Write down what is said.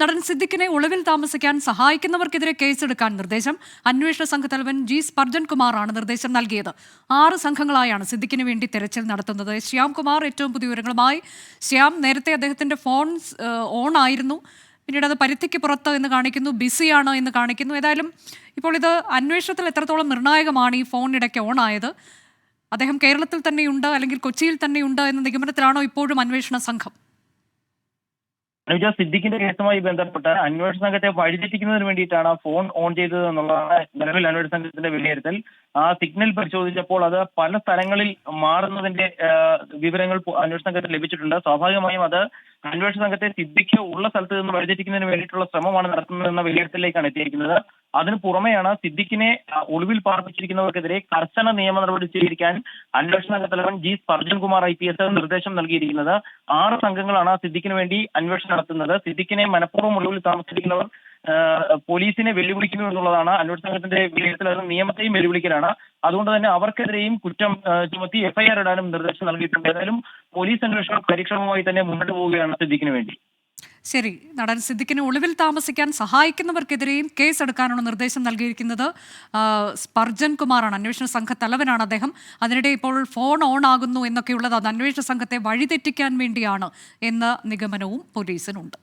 നടൻ സിദ്ദിഖിനെ ഒളിവിൽ താമസിക്കാൻ സഹായിക്കുന്നവർക്കെതിരെ കേസെടുക്കാൻ നിർദ്ദേശം. അന്വേഷണ സംഘ തലവൻ ജി സ്പർജൻ കുമാറാണ് നിർദ്ദേശം നൽകിയത്. 6 സംഘങ്ങളായാണ് സിദ്ദിഖിന് വേണ്ടി തെരച്ചിൽ നടത്തുന്നത്. ശ്യാം കുമാർ ഏറ്റവും പുതിയ വിവരങ്ങളുമായി. ശ്യാം, നേരത്തെ അദ്ദേഹത്തിന്റെ ഫോൺ ഓൺ ആയിരുന്നു, പിന്നീട് അത് പരിധിക്ക് പുറത്ത് എന്ന് കാണിക്കുന്നു, ബിസിയാണ് എന്ന് കാണിക്കുന്നു. ഏതായാലും ഇപ്പോൾ ഇത് അന്വേഷണത്തിൽ എത്രത്തോളം നിർണായകമാണ് ഈ ഫോൺ ഇടയ്ക്ക് ഓൺ ആയത്? അദ്ദേഹം കേരളത്തിൽ തന്നെയുണ്ട് അല്ലെങ്കിൽ കൊച്ചിയിൽ തന്നെയുണ്ട് എന്ന നിഗമനത്തിലാണോ ഇപ്പോഴും അന്വേഷണ സംഘം? അനുജ, സിദ്ദിഖിന്റെ കേസുമായി ബന്ധപ്പെട്ട് അന്വേഷണ സംഘത്തെ വഴിതെറ്റിക്കുന്നതിന് വേണ്ടിയിട്ടാണ് ഫോൺ ഓൺ ചെയ്തത് എന്നുള്ളതാണ് നിലവിൽ അന്വേഷണ സംഘത്തിന്റെ വിലയിരുത്തൽ. ആ സിഗ്നൽ പരിശോധിച്ചപ്പോൾ അത് പല സ്ഥലങ്ങളിൽ മാറുന്നതിന്റെ വിവരങ്ങൾ അന്വേഷണ സംഘത്തിന് ലഭിച്ചിട്ടുണ്ട്. സ്വാഭാവികമായും അത് അന്വേഷണ സംഘത്തെ സിദ്ദിഖ് ഉള്ള സ്ഥലത്ത് നിന്ന് വഴിതെറ്റിക്കുന്നതിന് വേണ്ടിയിട്ടുള്ള ശ്രമമാണ് നടത്തുന്നതെന്ന വിലയിരുത്തലിലേക്കാണ് എത്തിയിരിക്കുന്നത്. അതിന് പുറമെയാണ് സിദ്ദിഖിനെ ഒളിവിൽ പാർപ്പിച്ചിരിക്കുന്നവർക്കെതിരെ കർശന നിയമ നടപടി സ്വീകരിക്കാൻ അന്വേഷണ സംഘ തലവൻ ജി സ്പർജൻ കുമാർ IPS നിർദ്ദേശം നൽകിയിരിക്കുന്നത്. 6 സംഘങ്ങളാണ് സിദ്ദിഖിന് വേണ്ടി അന്വേഷണം നടത്തുന്നത്. സിദ്ദിഖിനെ മനഃപൂർവ്വം ഒളിവിൽ താമസിച്ചിരിക്കുന്നവർ പോലീസിനെ വെല്ലുവിളിക്കുന്നു എന്നുള്ളതാണ് അന്വേഷണ സംഘത്തിന്റെ വിലയിരുത്തൽ. അത് നിയമത്തെയും വെല്ലുവിളിക്കലാണ്. അതുകൊണ്ട് തന്നെ അവർക്കെതിരെയും കുറ്റം ചുമത്തി FIR ഇടാനും നിർദ്ദേശം നൽകിയിട്ടുണ്ട്. ഏതായാലും പോലീസ് അന്വേഷണം കാര്യക്ഷമമായി തന്നെ മുന്നോട്ട് പോവുകയാണ് സിദ്ദിഖിന് വേണ്ടി. ശരി, നടൻ സിദ്ദിഖിനെ ഒളിവിൽ താമസിക്കാൻ സഹായിക്കുന്നവർക്കെതിരെയും കേസെടുക്കാനാണ് നിർദ്ദേശം നൽകിയിരിക്കുന്നത്. സ്പർജൻ കുമാറാണ്, അന്വേഷണ സംഘ തലവനാണ് അദ്ദേഹം. അതിനിടെ ഇപ്പോൾ ഫോൺ ഓൺ ആകുന്നു എന്നൊക്കെയുള്ളത് അത് അന്വേഷണ സംഘത്തെ വഴിതെറ്റിക്കാൻ വേണ്ടിയാണ് എന്ന നിഗമനവും പോലീസിനുണ്ട്.